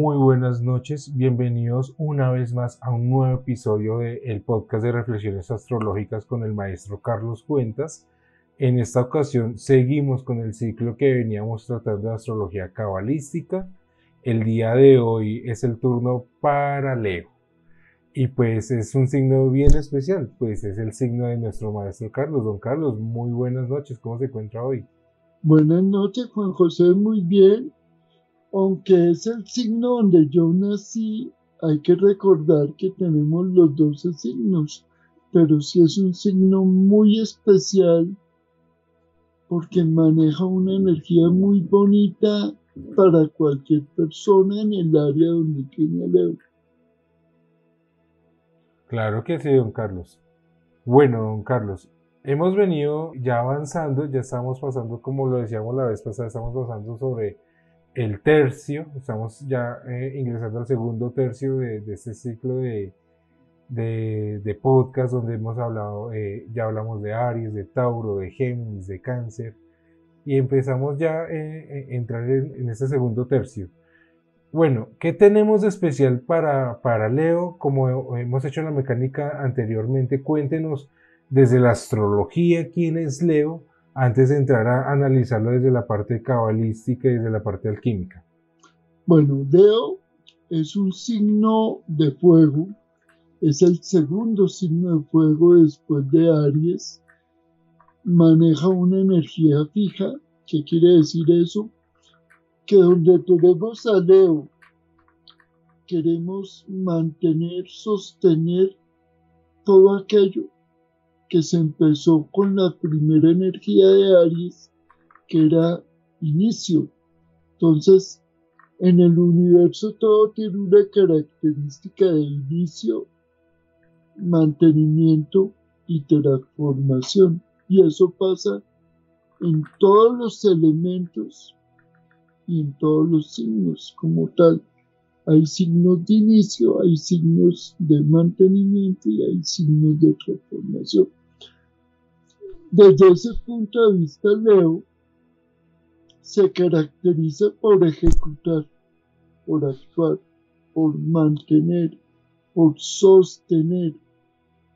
Muy buenas noches, bienvenidos una vez más a un nuevo episodio del podcast de reflexiones astrológicas con el maestro Carlos Cuentas. En esta ocasión seguimos con el ciclo que veníamos tratando de astrología cabalística. El día de hoy es el turno para Leo y pues es un signo bien especial, pues es el signo de nuestro maestro Carlos. Don Carlos, muy buenas noches, ¿cómo se encuentra hoy? Buenas noches, Juan José, muy bien. Aunque es el signo donde yo nací, hay que recordar que tenemos los 12 signos, pero sí es un signo muy especial porque maneja una energía muy bonita para cualquier persona en el área donde tiene Leo. Claro que sí, don Carlos. Bueno, don Carlos, hemos venido ya avanzando, ya estamos pasando, como lo decíamos la vez pasada, estamos pasando sobre el tercio, estamos ya ingresando al segundo tercio de este ciclo de podcast donde hemos hablado, ya hablamos de Aries, de Tauro, de Géminis, de Cáncer, y empezamos ya a entrar en este segundo tercio. Bueno, ¿qué tenemos de especial para Leo? Como hemos hecho en la mecánica anteriormente, cuéntenos desde la astrología quién es Leo antes de entrar a analizarlo desde la parte cabalística y desde la parte alquímica. Bueno, Leo es un signo de fuego, es el segundo signo de fuego después de Aries. Maneja una energía fija. ¿Qué quiere decir eso? Que donde tenemos a Leo, queremos mantener, sostener todo aquello que se empezó con la primera energía de Aries, que era inicio. Entonces, en el universo todo tiene una característica de inicio, mantenimiento y transformación. Y eso pasa en todos los elementos y en todos los signos como tal. Hay signos de inicio, hay signos de mantenimiento y hay signos de transformación. Desde ese punto de vista, Leo se caracteriza por ejecutar, por actuar, por mantener, por sostener.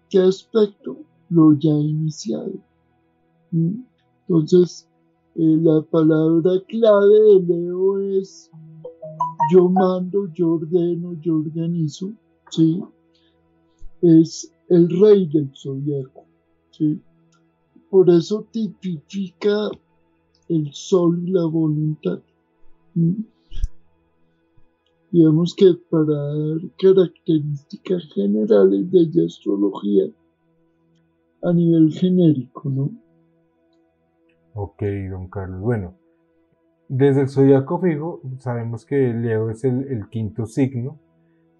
¿Qué aspecto? Lo ya iniciado. Entonces, la palabra clave de Leo es yo mando, yo ordeno, yo organizo, ¿sí? Es el rey del zodiaco, ¿sí? Por eso tipifica el sol y la voluntad. Digamos que para dar características generales de la astrología a nivel genérico, ¿no? Ok, don Carlos. Bueno, desde el zodiaco fijo sabemos que Leo es el quinto signo,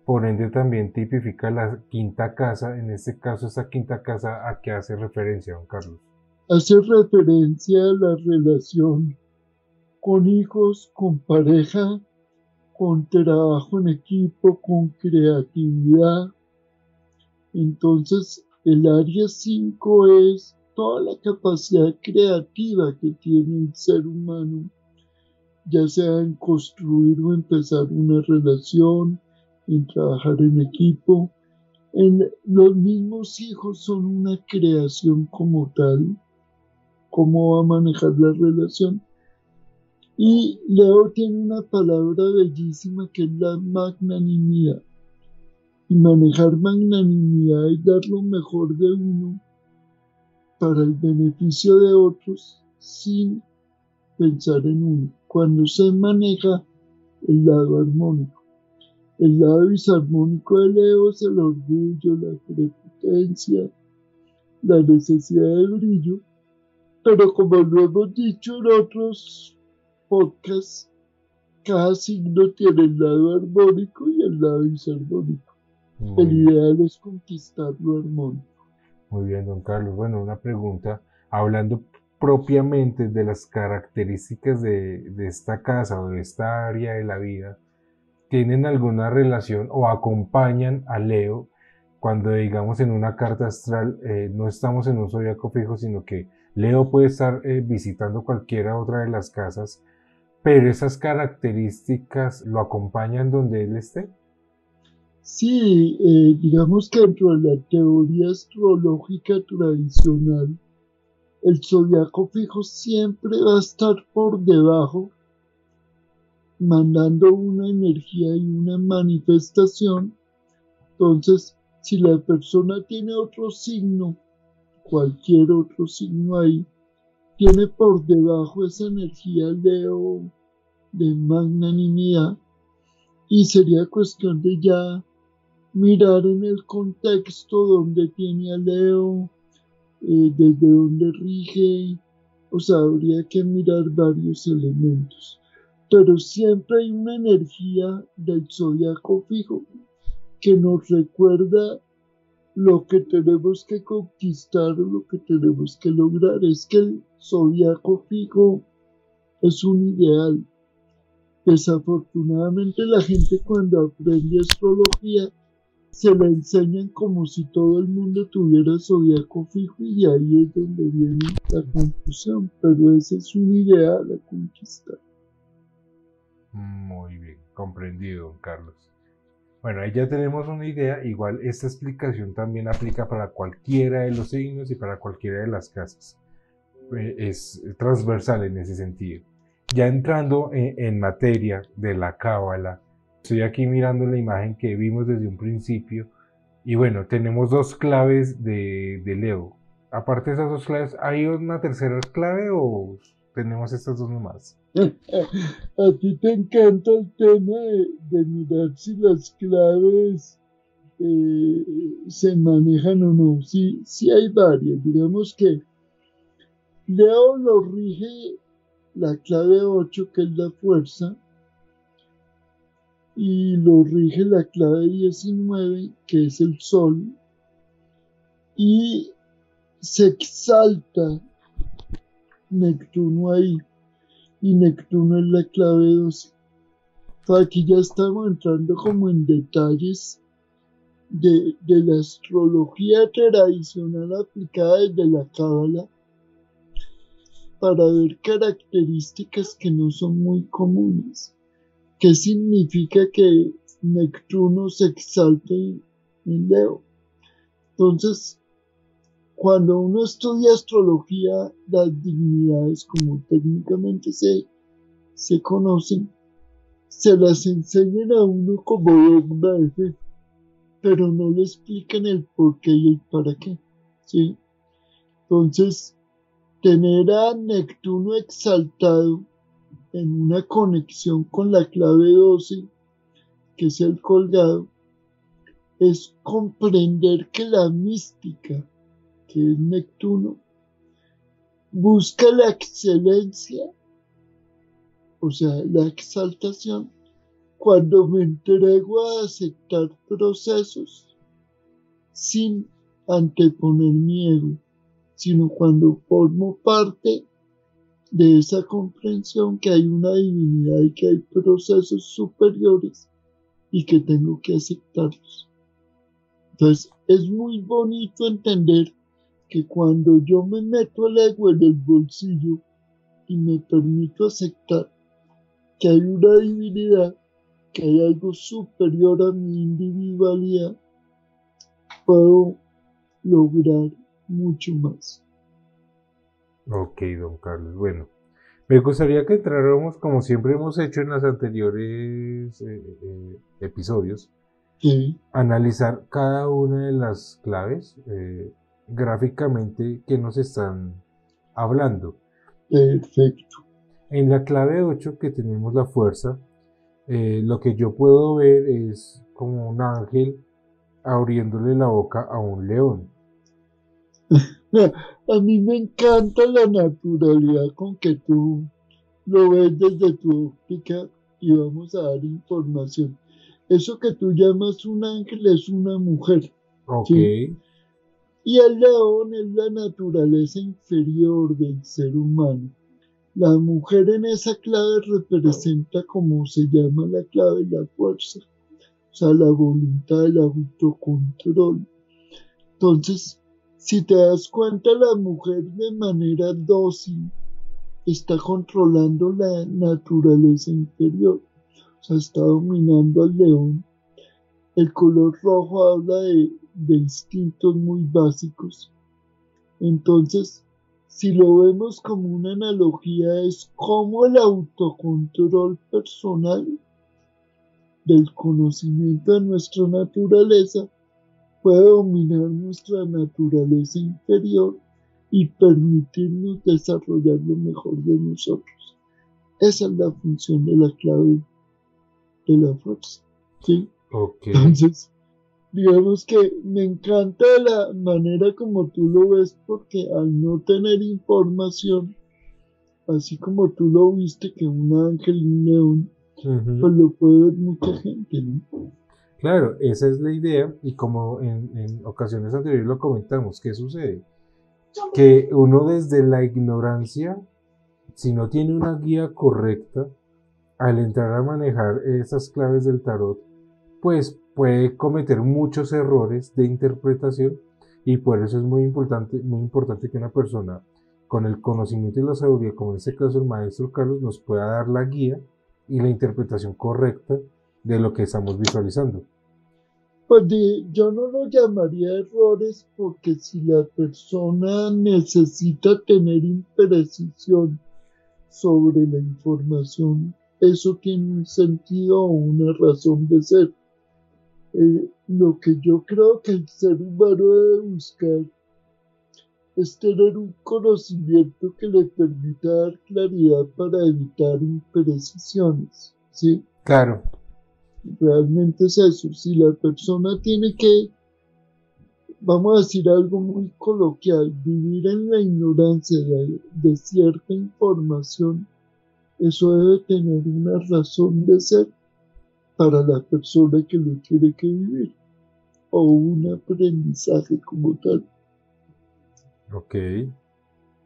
por ende también tipifica la quinta casa. En este caso, esta quinta casa, ¿a qué hace referencia, don Carlos? Hace referencia a la relación con hijos, con pareja, con trabajo en equipo, con creatividad. Entonces, el área 5 es toda la capacidad creativa que tiene el ser humano, ya sea en construir o empezar una relación, en trabajar en equipo. Los mismos hijos son una creación como tal, cómo va a manejar la relación. Y Leo tiene una palabra bellísima que es la magnanimidad. Y manejar magnanimidad es dar lo mejor de uno para el beneficio de otros sin pensar en uno. Cuando se maneja el lado armónico. El lado disarmónico de Leo es el orgullo, la prepotencia, la necesidad de brillo. Pero como lo hemos dicho en otros podcasts, cada signo tiene el lado armónico y el lado disarmónico. El Muy bien. ideal es conquistar lo armónico. Muy bien, don Carlos. Bueno, una pregunta, hablando propiamente de las características de esta casa o de esta área de la vida, ¿tienen alguna relación o acompañan a Leo cuando, digamos, en una carta astral no estamos en un zodiaco fijo, sino que Leo puede estar visitando cualquiera otra de las casas? pero esas características lo acompañan donde él esté. Sí, digamos que dentro de la teoría astrológica tradicional, el zodiaco fijo siempre va a estar por debajo, mandando una energía y una manifestación. Entonces, si la persona tiene otro signo, cualquier otro signo ahí, tiene por debajo esa energía Leo de magnanimidad, y sería cuestión de ya mirar en el contexto donde tiene a Leo, desde donde rige, o sea, habría que mirar varios elementos. Pero siempre hay una energía del zodiaco fijo que nos recuerda lo que tenemos que conquistar o lo que tenemos que lograr. Es que el zodiaco fijo es un ideal. Desafortunadamente la gente cuando aprende astrología se la enseñan como si todo el mundo tuviera zodiaco fijo y ahí es donde viene la confusión, pero ese es un ideal a conquistar. Muy bien, comprendido, don Carlos. Bueno, ahí ya tenemos una idea. Igual esta explicación también aplica para cualquiera de los signos y para cualquiera de las casas. Es transversal en ese sentido. Ya entrando en materia de la cábala, estoy aquí mirando la imagen que vimos desde un principio y bueno, tenemos dos claves de Leo. Aparte de esas dos claves, ¿hay una tercera clave o tenemos estas dos nomás? A ti te encanta el tema de mirar si las claves se manejan o no. Sí, sí hay varias. Digamos que Leo lo rige la clave 8 que es la fuerza, y lo rige la clave 19 que es el sol, y se exalta Neptuno ahí, y Neptuno es la clave 12. Aquí ya estamos entrando como en detalles de la astrología tradicional aplicada desde la cábala para ver características que no son muy comunes. ¿Qué significa que Neptuno se exalte en Leo? Entonces, cuando uno estudia astrología, las dignidades, como técnicamente se conocen, se las enseñan a uno como dogma de fe, pero no le explican el por qué y el para qué, ¿sí? Entonces, tener a Neptuno exaltado en una conexión con la clave 12, que es el colgado, es comprender que la mística, que es Neptuno, busca la excelencia, o sea, la exaltación, cuando me entrego a aceptar procesos sin anteponer mi ego, sino cuando formo parte de esa comprensión que hay una divinidad y que hay procesos superiores y que tengo que aceptarlos. Entonces, es muy bonito entender que cuando yo me meto el ego en el bolsillo y me permito aceptar que hay una divinidad, que hay algo superior a mi individualidad, puedo lograr mucho más. Ok, don Carlos. Bueno, me gustaría que entráramos, como siempre hemos hecho en los anteriores episodios, Sí, analizar cada una de las claves gráficamente que nos están hablando. perfecto. En la clave 8 que tenemos la fuerza, lo que yo puedo ver es como un ángel abriéndole la boca a un león. A mí me encanta la naturalidad con que tú lo ves desde tu óptica y vamos a dar información. Eso que tú llamas un ángel es una mujer, Ok, ¿sí? Y el león es la naturaleza inferior del ser humano. La mujer en esa clave representa, como se llama la clave, la fuerza, o sea, la voluntad, el autocontrol. Entonces, si te das cuenta, la mujer de manera dócil está controlando la naturaleza inferior, o sea, está dominando al león. El color rojo habla de instintos muy básicos. Entonces, si lo vemos como una analogía, es como el autocontrol personal del conocimiento de nuestra naturaleza puede dominar nuestra naturaleza inferior y permitirnos desarrollar lo mejor de nosotros. Esa es la función de la clave de la fuerza, ¿sí? Ok. Entonces, digamos que me encanta la manera como tú lo ves porque al no tener información, así como tú lo viste que un ángel y un león, Ujú. pues lo puede ver mucha gente, ¿no? Claro, esa es la idea y como en ocasiones anteriores lo comentamos, ¿qué sucede? Que uno desde la ignorancia, si no tiene una guía correcta, al entrar a manejar esas claves del tarot, pues puede cometer muchos errores de interpretación y por eso es muy importante que una persona con el conocimiento y la sabiduría, como en este caso el maestro Carlos, nos pueda dar la guía y la interpretación correcta de lo que estamos visualizando. Pues yo no lo llamaría errores porque si la persona necesita tener imprecisión sobre la información, eso tiene un sentido o una razón de ser. Lo que yo creo que el ser humano debe buscar es tener un conocimiento que le permita dar claridad para evitar imprecisiones, ¿sí? Claro, Realmente es eso. Si la persona tiene que, vamos a decir algo muy coloquial, vivir en la ignorancia de cierta información, eso debe tener una razón de ser para la persona que lo tiene que vivir o un aprendizaje como tal. ok,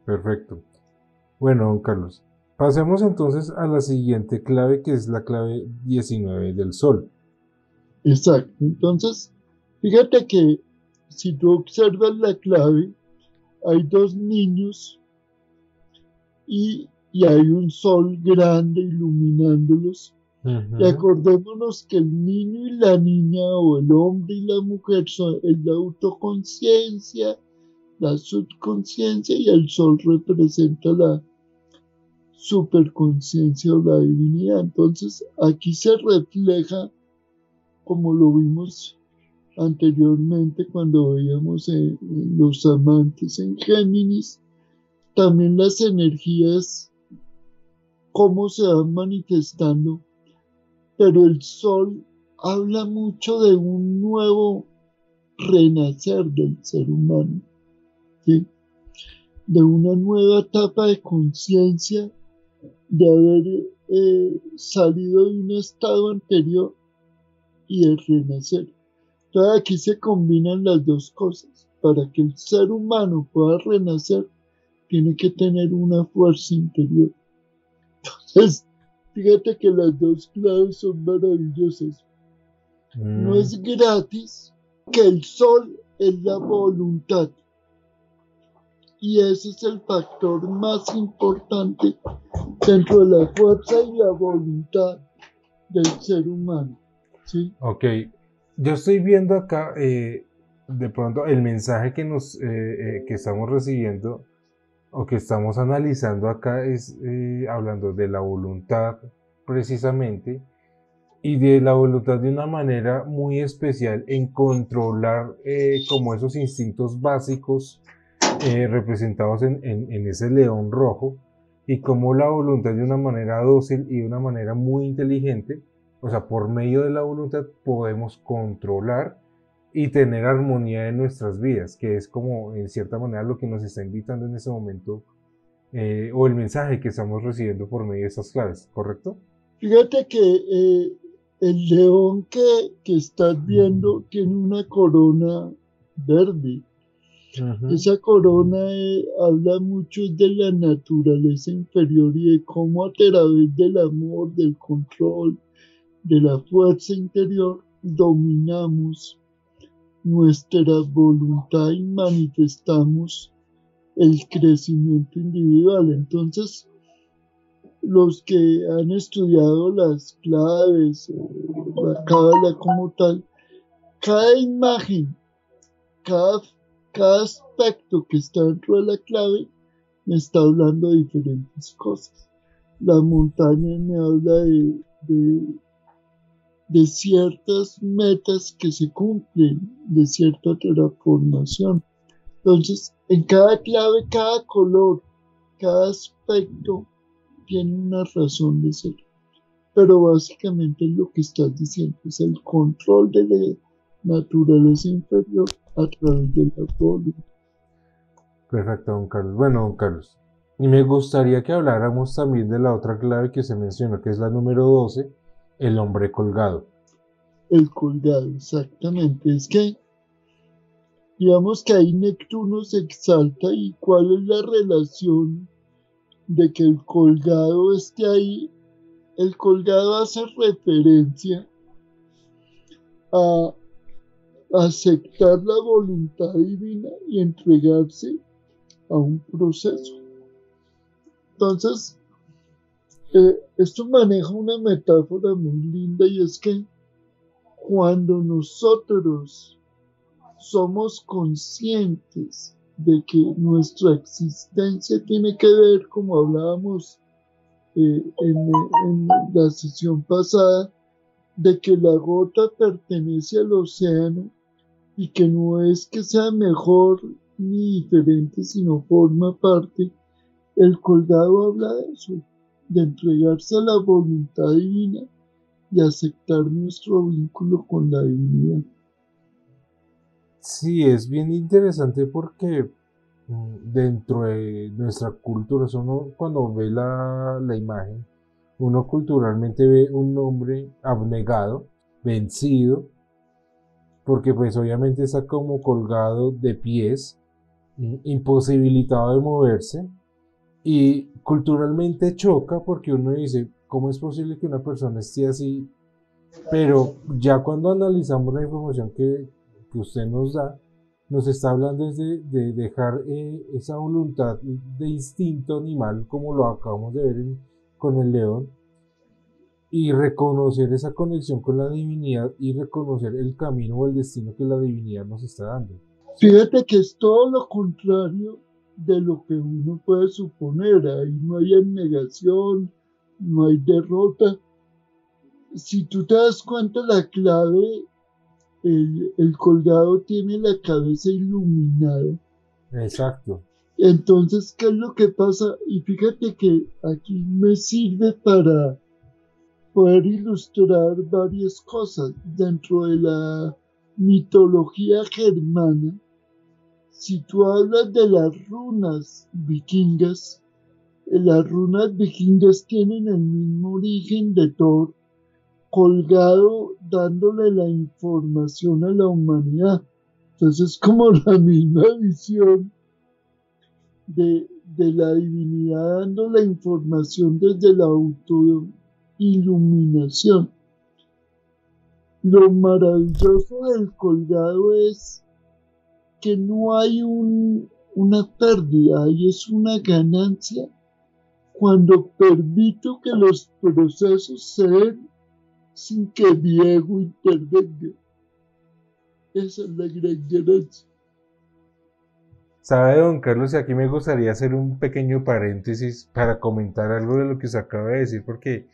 perfecto. Bueno, don Carlos, pasemos entonces a la siguiente clave que es la clave 19 del sol. Exacto. Entonces, fíjate que si tú observas la clave, hay dos niños y hay un sol grande iluminándolos. Y Ujú. acordémonos que el niño y la niña o el hombre y la mujer son la autoconciencia, la subconsciencia y el sol representa la superconciencia o la divinidad. Entonces aquí se refleja, como lo vimos anteriormente cuando veíamos los amantes en Géminis, también las energías, cómo se van manifestando, pero el sol habla mucho de un nuevo renacer del ser humano, ¿sí? De una nueva etapa de conciencia, de haber salido de un estado anterior y de renacer. Entonces aquí se combinan las dos cosas. Para que el ser humano pueda renacer, tiene que tener una fuerza interior. Entonces, fíjate que las dos claves son maravillosas. No Mm, es gratis que el sol es la voluntad. Y ese es el factor más importante dentro de la fuerza y la voluntad del ser humano. ¿Sí? ok, yo estoy viendo acá de pronto el mensaje que estamos recibiendo o que estamos analizando acá es hablando de la voluntad precisamente y de la voluntad de una manera muy especial en controlar como esos instintos básicos representados en ese león rojo y como la voluntad de una manera dócil y de una manera muy inteligente, o sea, por medio de la voluntad podemos controlar y tener armonía en nuestras vidas, que es como en cierta manera lo que nos está invitando en ese momento o el mensaje que estamos recibiendo por medio de estas claves, ¿correcto? Fíjate que el león que estás viendo tiene una corona verde. Ujú. Esa corona habla mucho de la naturaleza inferior y de cómo a través del amor, del control, de la fuerza interior, dominamos nuestra voluntad y manifestamos el crecimiento individual. Entonces, los que han estudiado las claves, la cábala como tal, cada imagen, cada, cada aspecto que está dentro de la clave me está hablando de diferentes cosas. La montaña me habla de ciertas metas que se cumplen, de cierta transformación. Entonces, en cada clave, cada color, cada aspecto tiene una razón de ser. Pero básicamente lo que estás diciendo es el control de la naturaleza inferior a través de la voluntad. Perfecto, don Carlos. Bueno, don Carlos, y me gustaría que habláramos también de la otra clave que se mencionó, que es la número 12, el hombre colgado. El colgado, exactamente. Es que, digamos que ahí Neptuno se exalta y cuál es la relación de que el colgado esté ahí. El colgado hace referencia a aceptar la voluntad divina y entregarse a un proceso. Entonces, esto maneja una metáfora muy linda y es que cuando nosotros somos conscientes de que nuestra existencia tiene que ver, como hablábamos en la sesión pasada, de que la gota pertenece al océano y que no es que sea mejor ni diferente, sino forma parte. El colgado habla de eso, de entregarse a la voluntad divina y aceptar nuestro vínculo con la divinidad. Sí, es bien interesante porque dentro de nuestra cultura, uno cuando ve la imagen, uno culturalmente ve un hombre abnegado, vencido, porque pues obviamente está como colgado de pies, imposibilitado de moverse, y culturalmente choca porque uno dice, ¿cómo es posible que una persona esté así? Pero ya cuando analizamos la información que usted nos da, nos está hablando de dejar esa voluntad de instinto animal, como lo acabamos de ver con el león, y reconocer esa conexión con la divinidad y reconocer el camino o el destino que la divinidad nos está dando. Fíjate que es todo lo contrario de lo que uno puede suponer. Ahí no hay abnegación, no hay derrota. Si tú te das cuenta, la clave, el colgado tiene la cabeza iluminada. Exacto. Entonces, ¿qué es lo que pasa? Y fíjate que aquí me sirve para poder ilustrar varias cosas dentro de la mitología germana. Si tú hablas de las runas vikingas, las runas vikingas tienen el mismo origen de Thor, colgado dándole la información a la humanidad. Entonces es como la misma visión de la divinidad dando la información desde la autoiluminación. Lo maravilloso del colgado es que no hay una pérdida, ahí es una ganancia cuando permito que los procesos se den sin que mi ego intervenga. Esa es la gran ganancia. Sabe, don Carlos, y aquí me gustaría hacer un pequeño paréntesis para comentar algo de lo que usted acaba de decir, porque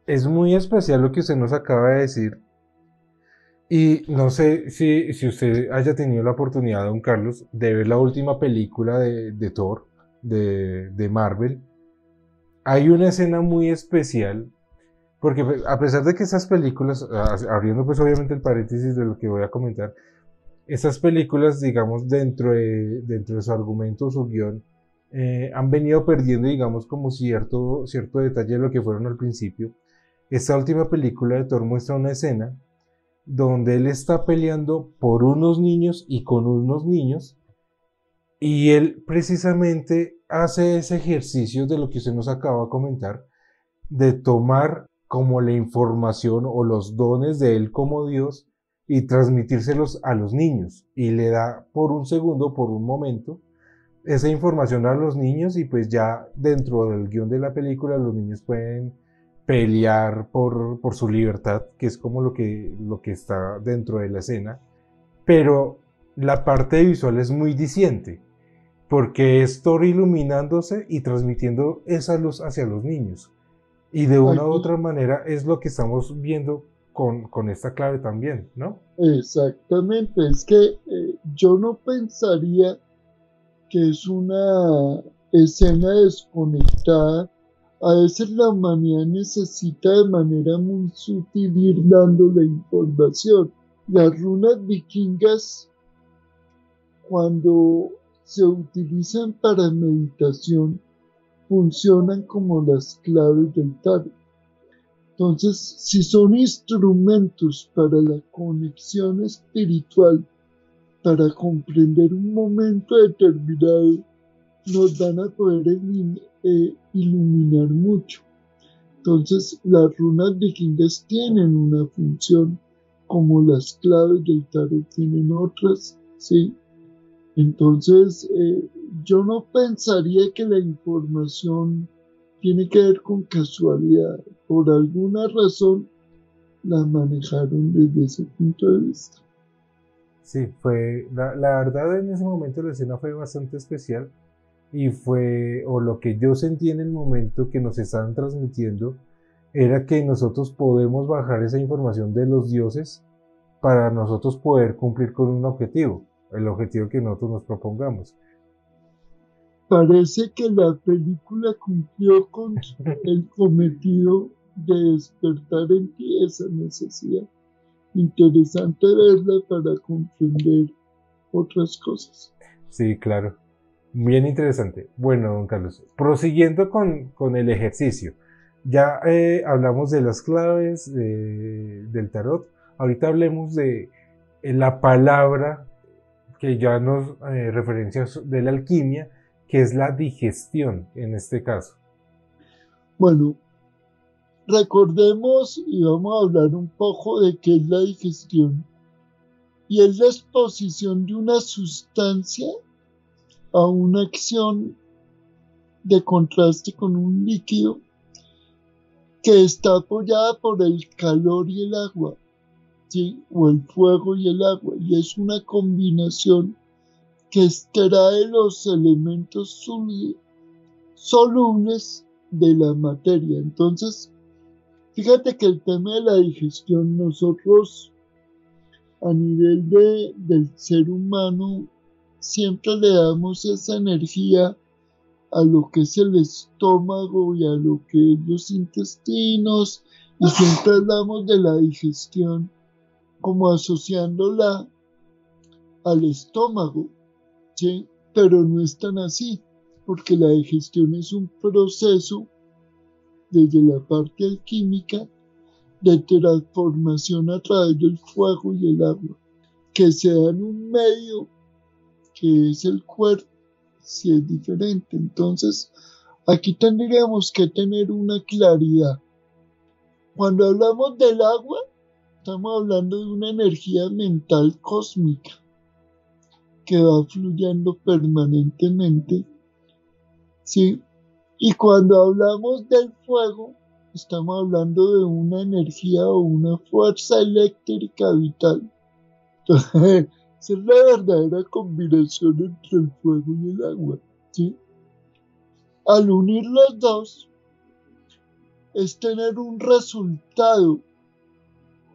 es muy especial lo que usted nos acaba de decir. Y no sé si usted haya tenido la oportunidad, don Carlos, de ver la última película de Thor, de Marvel. Hay una escena muy especial, porque pues, a pesar de que esas películas, abriendo pues obviamente el paréntesis de lo que voy a comentar, esas películas, digamos, dentro de su argumento, su guión, han venido perdiendo, digamos, como cierto detalle de lo que fueron al principio. Esta última película de Thor muestra una escena donde él está peleando por unos niños y con unos niños, y él precisamente hace ese ejercicio de lo que usted nos acaba de comentar, de tomar como la información o los dones de él como Dios y transmitírselos a los niños. Y le da por un segundo, por un momento, esa información a los niños y pues ya dentro del guión de la película los niños pueden pelear por su libertad, que es como lo que está dentro de la escena, pero la parte visual es muy diciente, porque es Thor iluminándose y transmitiendo esa luz hacia los niños. Y de una u Aquí, otra manera es lo que estamos viendo con esta clave también, ¿no? exactamente, es que yo no pensaría que es una escena desconectada. A veces la humanidad necesita de manera muy sutil ir dando la información. Las runas vikingas, cuando se utilizan para meditación, funcionan como las claves del tarot. Entonces, si son instrumentos para la conexión espiritual, para comprender un momento determinado, nos van a poder iluminar mucho. Entonces, las runas vikingas tienen una función, como las claves del tarot tienen otras, ¿sí? Entonces, yo no pensaría que la información tiene que ver con casualidad. Por alguna razón la manejaron desde ese punto de vista. Sí, la verdad en ese momento la escena fue bastante especial y fue, o lo que yo sentí en el momento que nos estaban transmitiendo, era que nosotros podemos bajar esa información de los dioses para nosotros poder cumplir con un objetivo, el objetivo que nosotros nos propongamos. Parece que la película cumplió con el cometido de despertar en ti esa necesidad. Interesante verla para comprender otras cosas. Sí, claro. Bien interesante. Bueno, don Carlos, prosiguiendo con el ejercicio. Ya hablamos de las claves del tarot. Ahorita hablemos de la palabra que ya nos referencia de la alquimia, que es la digestión en este caso. Bueno, recordemos y vamos a hablar un poco de qué es la digestión. Y es la exposición de una sustancia a una acción de contraste con un líquido que está apoyada por el calor y el agua, ¿sí? O el fuego y el agua. Y es una combinación que extrae los elementos solubles de la materia. Entonces, fíjate que el tema de la digestión, nosotros a nivel del ser humano, siempre le damos esa energía a lo que es el estómago y a lo que es los intestinos, y siempre hablamos de la digestión como asociándola al estómago, ¿sí? Pero no es tan así, porque la digestión es un proceso desde la parte alquímica de transformación a través del fuego y el agua, que se da en un medio que es el cuerpo, si es diferente. Entonces, aquí tendríamos que tener una claridad. Cuando hablamos del agua, estamos hablando de una energía mental cósmica que va fluyendo permanentemente, ¿sí? Y cuando hablamos del fuego, estamos hablando de una energía o una fuerza eléctrica vital. Entonces, esa es la verdadera combinación entre el fuego y el agua, ¿sí? Al unir los dos, es tener un resultado,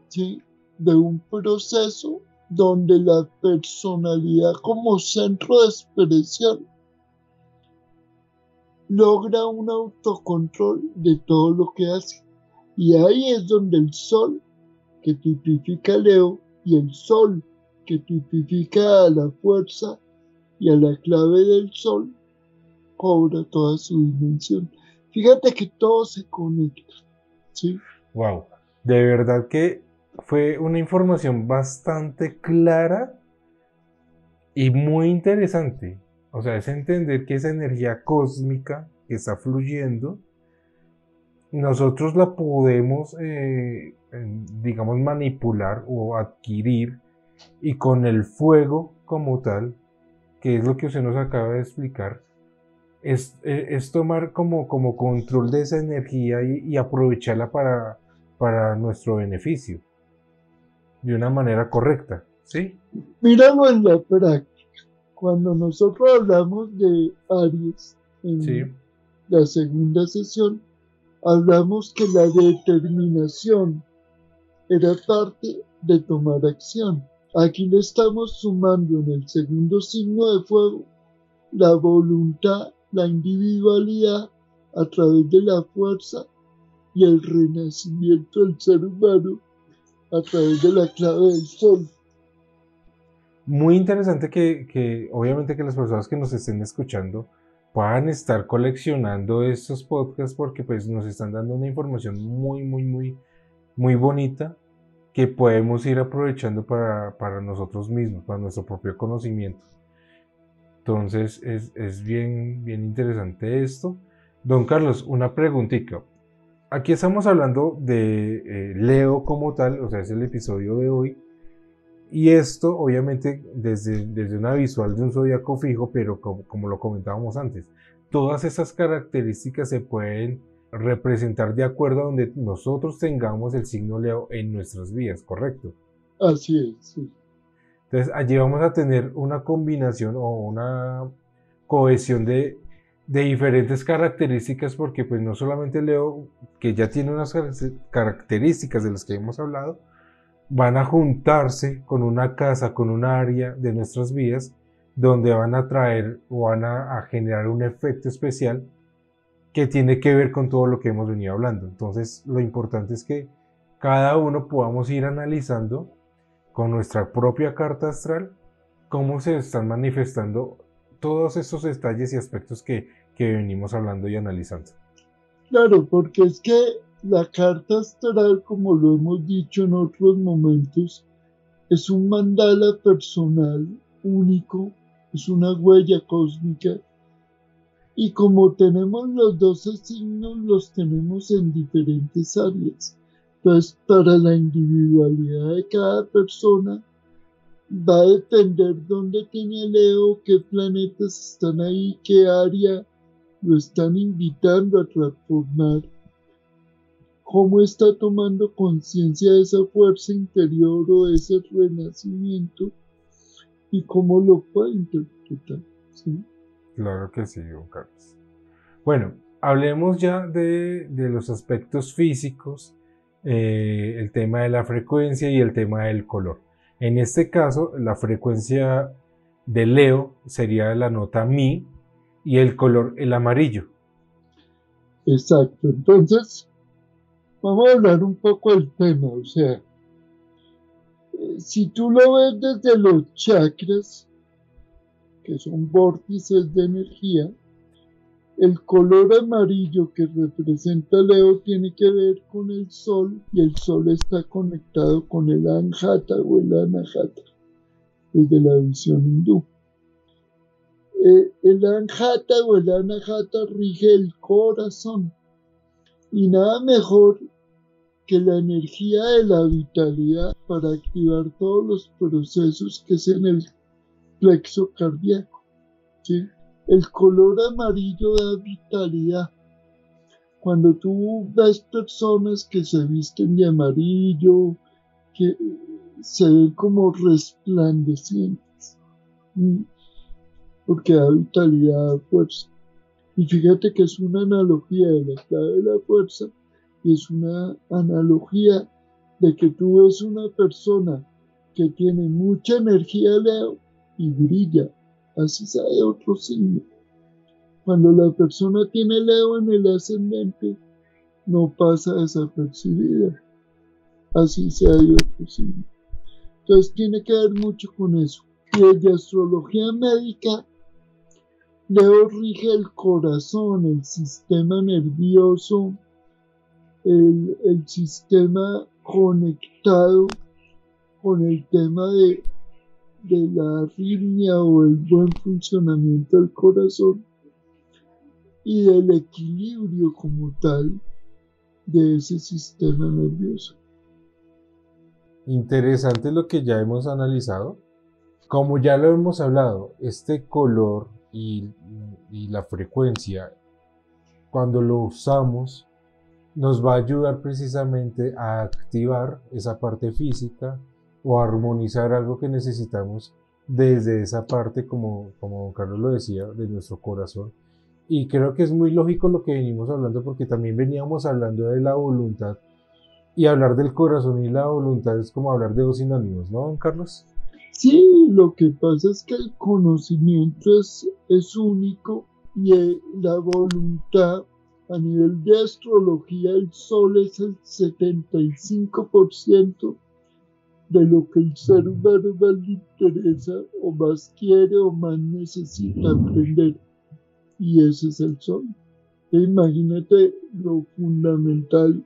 ¿sí? De un proceso donde la personalidad como centro de expresión logra un autocontrol de todo lo que hace. Y ahí es donde el sol, que tipifica a Leo, y el sol, que tipifica a la fuerza y a la clave del sol, cobra toda su dimensión. Fíjate que todo se conecta, ¿sí? Wow. De verdad que fue una información bastante clara y muy interesante. O sea, es entender que esa energía cósmica que está fluyendo, nosotros la podemos, digamos, manipular o adquirir y con el fuego como tal, que es lo que usted nos acaba de explicar, es tomar como control de esa energía y aprovecharla para nuestro beneficio, de una manera correcta, ¿sí? Míralo en la práctica. Cuando nosotros hablamos de Aries Sí, en la segunda sesión, hablamos que la determinación era parte de tomar acción. Aquí le estamos sumando en el segundo signo de fuego la voluntad, la individualidad a través de la fuerza y el renacimiento del ser humano a través de la clave del sol. muy interesante que obviamente que las personas que nos estén escuchando puedan estar coleccionando estos podcasts porque pues nos están dando una información muy bonita que podemos ir aprovechando para nosotros mismos, para nuestro propio conocimiento. Entonces es bien interesante esto. Don Carlos, una preguntita. Aquí estamos hablando de Leo como tal, o sea, es el episodio de hoy. Y esto, obviamente, desde una visual de un zodiaco fijo, pero como lo comentábamos antes, todas esas características se pueden representar de acuerdo a donde nosotros tengamos el signo Leo en nuestras vidas, ¿correcto? Así es, sí. Entonces, allí vamos a tener una combinación o una cohesión de diferentes características, porque pues no solamente Leo, que ya tiene unas características de las que hemos hablado, van a juntarse con una casa, con un área de nuestras vidas, donde van a traer o van a generar un efecto especial que tiene que ver con todo lo que hemos venido hablando. Entonces, lo importante es que cada uno podamos ir analizando con nuestra propia carta astral cómo se están manifestando todos esos detalles y aspectos que venimos hablando y analizando. Claro, porque es que la carta astral, como lo hemos dicho en otros momentos, es un mandala personal único, es una huella cósmica. Y como tenemos los 12 signos, los tenemos en diferentes áreas. Entonces, para la individualidad de cada persona, va a depender dónde tiene Leo, qué planetas están ahí, qué área lo están invitando a transformar, cómo está tomando conciencia de esa fuerza interior o de ese renacimiento y cómo lo puede interpretar. ¿Sí? Claro que sí, don Carlos. Bueno, hablemos ya de los aspectos físicos, el tema de la frecuencia y el tema del color. En este caso, la frecuencia de Leo sería la nota Mi y el color el amarillo. Exacto. Entonces, vamos a hablar un poco del tema. O sea, si tú lo ves desde los chakras, que son vórtices de energía, el color amarillo que representa Leo tiene que ver con el sol y el sol está conectado con el Anjata o el Anahata desde la visión hindú. El Anjata o el Anahata rige el corazón y nada mejor que la energía de la vitalidad para activar todos los procesos que es en el plexo cardíaco. ¿Sí? El color amarillo da vitalidad. Cuando tú ves personas que se visten de amarillo, que se ven como resplandecientes, porque da vitalidad, da fuerza. Y fíjate que es una analogía de la clave de la fuerza y es una analogía de que tú ves una persona que tiene mucha energía, Leo, y brilla, así sea de otro signo. Cuando la persona tiene Leo en el ascendente, no pasa desapercibida, así sea de otro signo. Entonces tiene que ver mucho con eso. Y desde astrología médica, Leo rige el corazón, el sistema nervioso, el sistema conectado con el tema de la arritmia o el buen funcionamiento del corazón y del equilibrio como tal de ese sistema nervioso. Interesante lo que ya hemos analizado. Como ya lo hemos hablado, este color y la frecuencia, cuando lo usamos, nos va a ayudar precisamente a activar esa parte física o a armonizar algo que necesitamos desde esa parte, como Carlos lo decía, de nuestro corazón. Y creo que es muy lógico lo que venimos hablando porque también veníamos hablando de la voluntad y hablar del corazón y la voluntad es como hablar de dos sinónimos, ¿no, don Carlos? Sí, lo que pasa es que el conocimiento es único y la voluntad a nivel de astrología, el sol es el 75% de lo que el ser humano más le interesa o más quiere o más necesita aprender. Y ese es el sol. Imagínate lo fundamental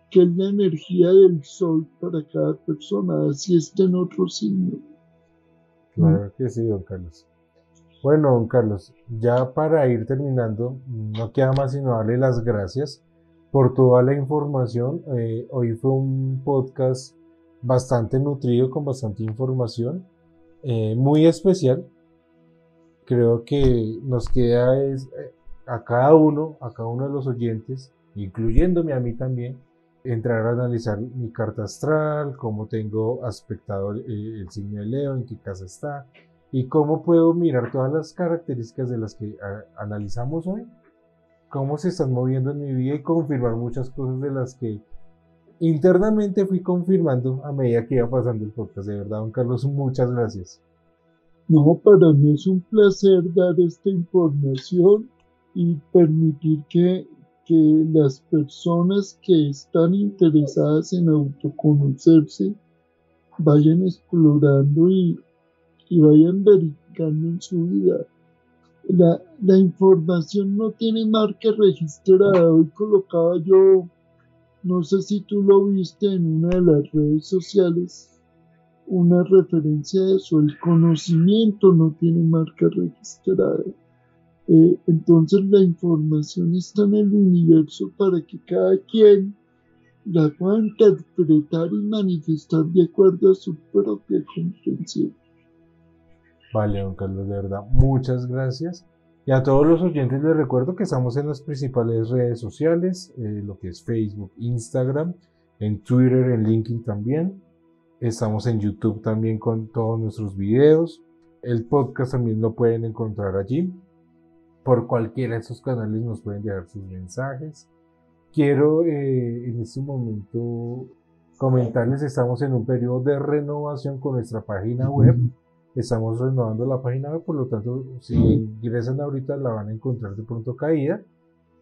que es la energía del sol para cada persona, así está en otro signo. Claro que sí, don Carlos. Bueno, don Carlos, ya para ir terminando, no queda más sino darle las gracias por toda la información. Hoy fue un podcast bastante nutrido, con bastante información, muy especial. Creo que nos queda a cada uno de los oyentes, incluyéndome a mí también, entrar a analizar mi carta astral, cómo tengo aspectado el signo de Leo, en qué casa está, y cómo puedo mirar todas las características de las que analizamos hoy, cómo se están moviendo en mi vida y confirmar muchas cosas de las que internamente fui confirmando a medida que iba pasando el podcast. De verdad, don Carlos, muchas gracias. No, para mí es un placer dar esta información y permitir que las personas que están interesadas en autoconocerse vayan explorando y vayan verificando en su vida. La información no tiene marca registrada. Hoy colocaba yo, no sé si tú lo viste en una de las redes sociales, una referencia de eso. El conocimiento no tiene marca registrada. Entonces la información está en el universo para que cada quien la pueda interpretar y manifestar de acuerdo a su propia comprensión. Vale, don Carlos, de verdad, muchas gracias. Y a todos los oyentes les recuerdo que estamos en las principales redes sociales, lo que es Facebook, Instagram, en Twitter, en LinkedIn también. Estamos en YouTube también con todos nuestros videos. El podcast también lo pueden encontrar allí. Por cualquiera de esos canales nos pueden dejar sus mensajes. Quiero en este momento comentarles, estamos en un periodo de renovación con nuestra página web. Estamos renovando la página web, por lo tanto, si ingresan ahorita la van a encontrar de pronto caída,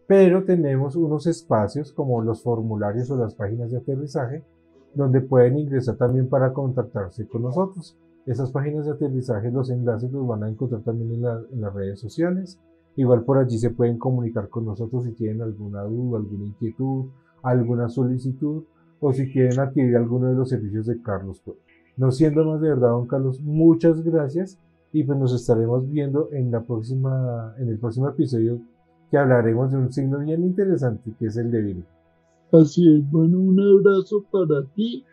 pero tenemos unos espacios como los formularios o las páginas de aterrizaje, donde pueden ingresar también para contactarse con nosotros. Esas páginas de aterrizaje, los enlaces los van a encontrar también en las redes sociales. Igual por allí se pueden comunicar con nosotros si tienen alguna duda, alguna inquietud, alguna solicitud, o si quieren adquirir alguno de los servicios de Carlos. No siendo más, de verdad, don Carlos, muchas gracias y pues nos estaremos viendo en el próximo episodio, que hablaremos de un signo bien interesante que es el de Virgo. Así es, bueno, un abrazo para ti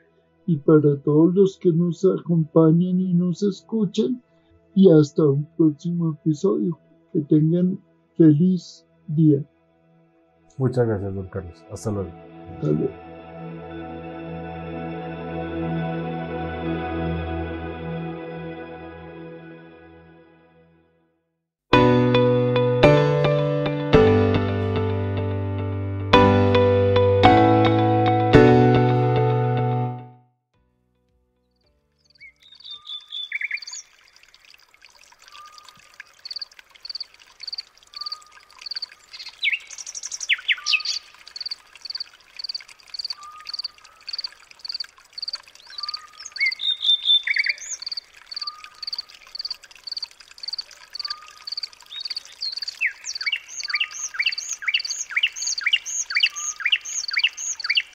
y para todos los que nos acompañan y nos escuchan y hasta un próximo episodio. Que tengan feliz día. Muchas gracias, don Carlos. Hasta luego. Hasta luego.